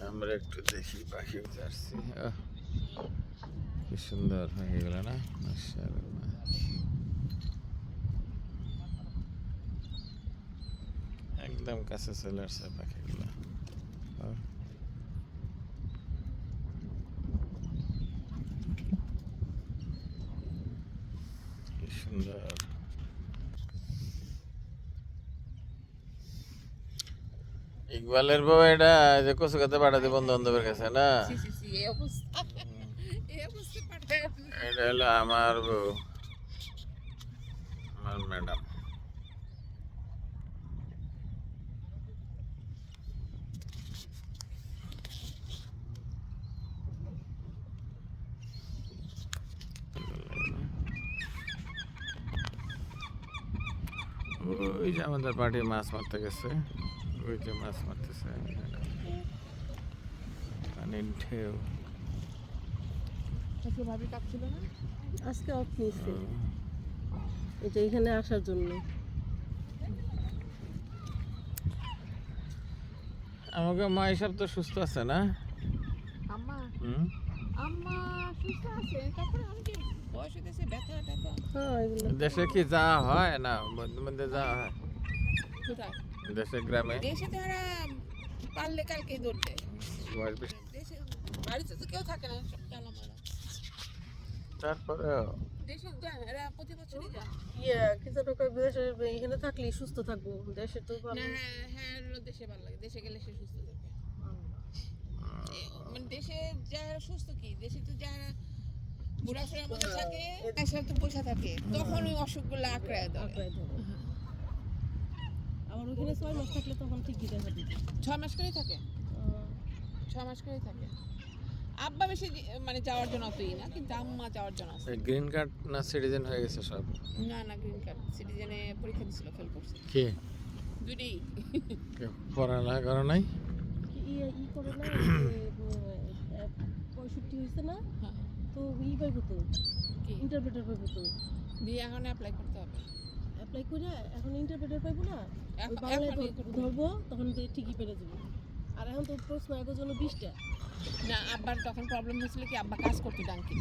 আমরা একটু দেখি পাখি আসছি। কি সুন্দর হয়ে গেল না, মাশাআল্লাহ। একদম কাছে চলে আসছে পাখিগুলো। কি সুন্দর। ইকবালের বউ এটা যে কচুকাতে পাঠাতে বন্ধু বান্ধবের কাছে না, এটা হলো আমার বউ, আমার ম্যাডাম। ওই যে আমাদের পার্টি মাছ মারতে গেছে, ওই যে মাছ মারতেছে পানির ঢেউ। আজকে অফ নিচ্ছে এটা এখানে আসার জন্য। আমাকে মা এসব তো সুস্থ আছে না? আম্মা সুস্থ আছে, তারপরে অনেকে বয়স হইতেছে, ব্যথা ট্যাথা। হ্যাঁ এগুলো দেশে কি যাওয়া হয় না? মধ্যে মধ্যে যাওয়া হয় কোথায়? দেশে, গ্রামে? দেশে তারা পারলে কালকে ধরতে। বয়স বেশি। দেশে বাড়িতে তো কেউ থাকে না, সব টালামালা। তারপরে দেশে যায়, এরা প্রতি বছরই যায়। কিছু টাকা দেশে এখানে থাকলেই সুস্থ থাকবো, দেশে তো ভালো। না, হ্যাঁ দেশে ভালো লাগে, দেশে গেলে সে সুস্থ থাকে। মানে দেশে যারা সুস্থ, কি দেশে তো যারা বুড়াশোনার মধ্যে থাকে, এসব তো বসে থাকে, তখন ওই অসুখগুলো আঁকড়ায় ধরে। আমার ওখানে 6 মাস থাকলে তখন ঠিকই দেখা দিত। 6 মাস করেই থাকে, 6 মাস করেই থাকে। আব্বা বেশি মানে যাওয়ার জন্য অতই না, কিন্তু আম্মা যাওয়ার জন্য আছে। গ্রিন কার্ড না সিটিজেন হয়ে গেছে সব? না গ্রিন কার্ড, সিটিজেনে পরীক্ষা দিছিল, ফেল করছে। কে দুটোই। পড়ালেখা করো নাই? ই করে না 65 হয়েছে না, তো ই পাইবো তো, ইন্টারপ্রেটার পাইবো তো। দিয়ে এখন অ্যাপ্লাই করতে হবে। অ্যাপ্লাই করে এখন ইন্টারপ্রেটার পাইবো না, বাংলায় ধরবো তখন ঠিকই পেরে যাবো। আর এখন তো প্রশ্ন আগের জন্য 20টা। না, আব্বার তখন প্রবলেম হয়েছিল কি, আব্বা কাজ করতে ডাঙ্কি,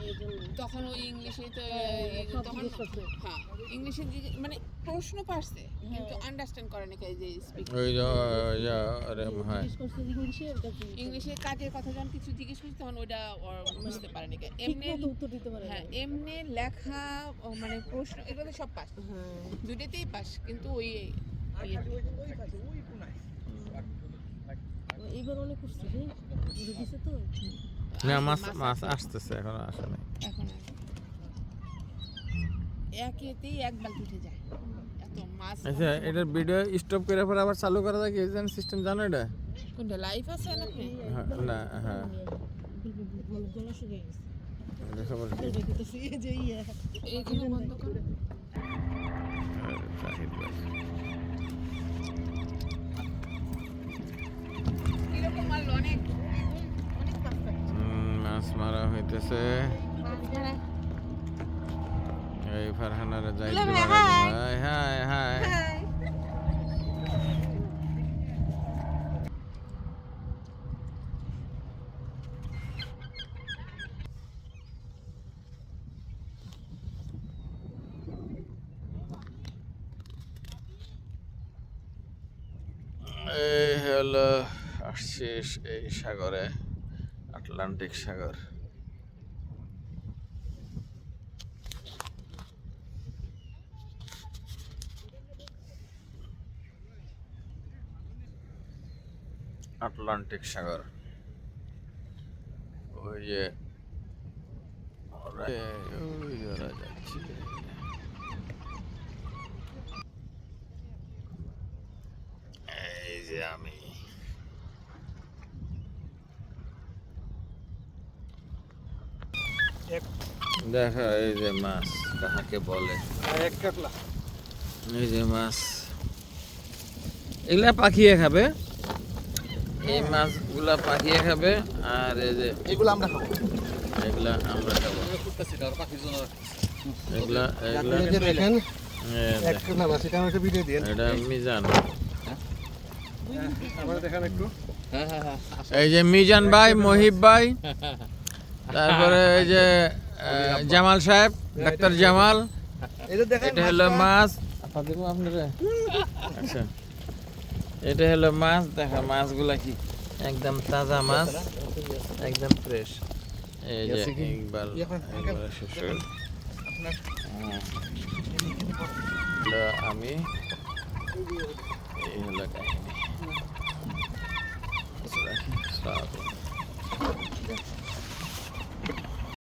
এই জন্য তখন ওই ইংলিশে তো সব তখন জিজ্ঞেস করছে। হ্যাঁ ইংলিশে মানে প্রশ্ন পারছে, কিন্তু আন্ডারস্ট্যান্ড করে না, এই যে স্পিক ওই যে আরে হ্যাঁ, জিজ্ঞেস করছে ইংলিশে, এটা কি ইংলিশে কাজের কথা যখন কিছু জিজ্ঞেস করছি, তখন ওইটা বুঝতে পারে না। এমনি ঠিকমতো উত্তর দিতে পারে না। হ্যাঁ, এমনি লেখা মানে প্রশ্ন এগুলো সব পাস, দুটোতেই পাস, কিন্তু ওই এইবার অনেক করছে রে, ঘুরে দিছে তো। না মাছ মাছ আসতেছে, এখনো আসে নাই। এখন একেতেই এক বালতি উঠে যায়, এত মাছ। আচ্ছা, এটার ভিডিও স্টপ করে পর আবার চালু করা যায় কি সিস্টেম জানো এটা? কোনটা লাইভ আছে নাকি? না হ্যাঁ, গলা শুকিয়ে গেছে। এটা খবর কি? দেখতেছি এই যে এইখানে বন্ধ করে জাহিদ ভাই কিরকম মারলো, অনেক অনেক মাছ থাকে। মাছ মারা হইতেছে। এই ফারহানারে যাইতে হাই হাই হাই। এই হলো আসছিস এই সাগরে, আটলান্টিক সাগর। আটলান্টিক সাগর, ওই যে ওই ওরা যাচ্ছে। এই যে আমি দেখা, এই যে মাছ কাহাকে বলে, এই যে মাছ, এগুলা পাখিয়ে খাবে, এই মাছগুলা পাখিয়ে খাবে, আর এই যে এগুলো আমরা খাবো, এগুলা আমরা খাবো। এগুলা এগুলা দেখেন দেখেন, একটা না সেটা একটা ভিডিও দিন। এটা মিজান, এই যে মিজান ভাই, মহিব ভাই, তারপরে এই যে জামাল সাহেব, ডাক্তার জামাল। এটা হলো মাছ। আচ্ছা, এটা হলো মাছ। দেখা মাছগুলা কি একদম তাজা মাছ, একদম ফ্রেশ। এই যে ইকবাল শ্বশুর, আমি, এই হলো কাহিনী।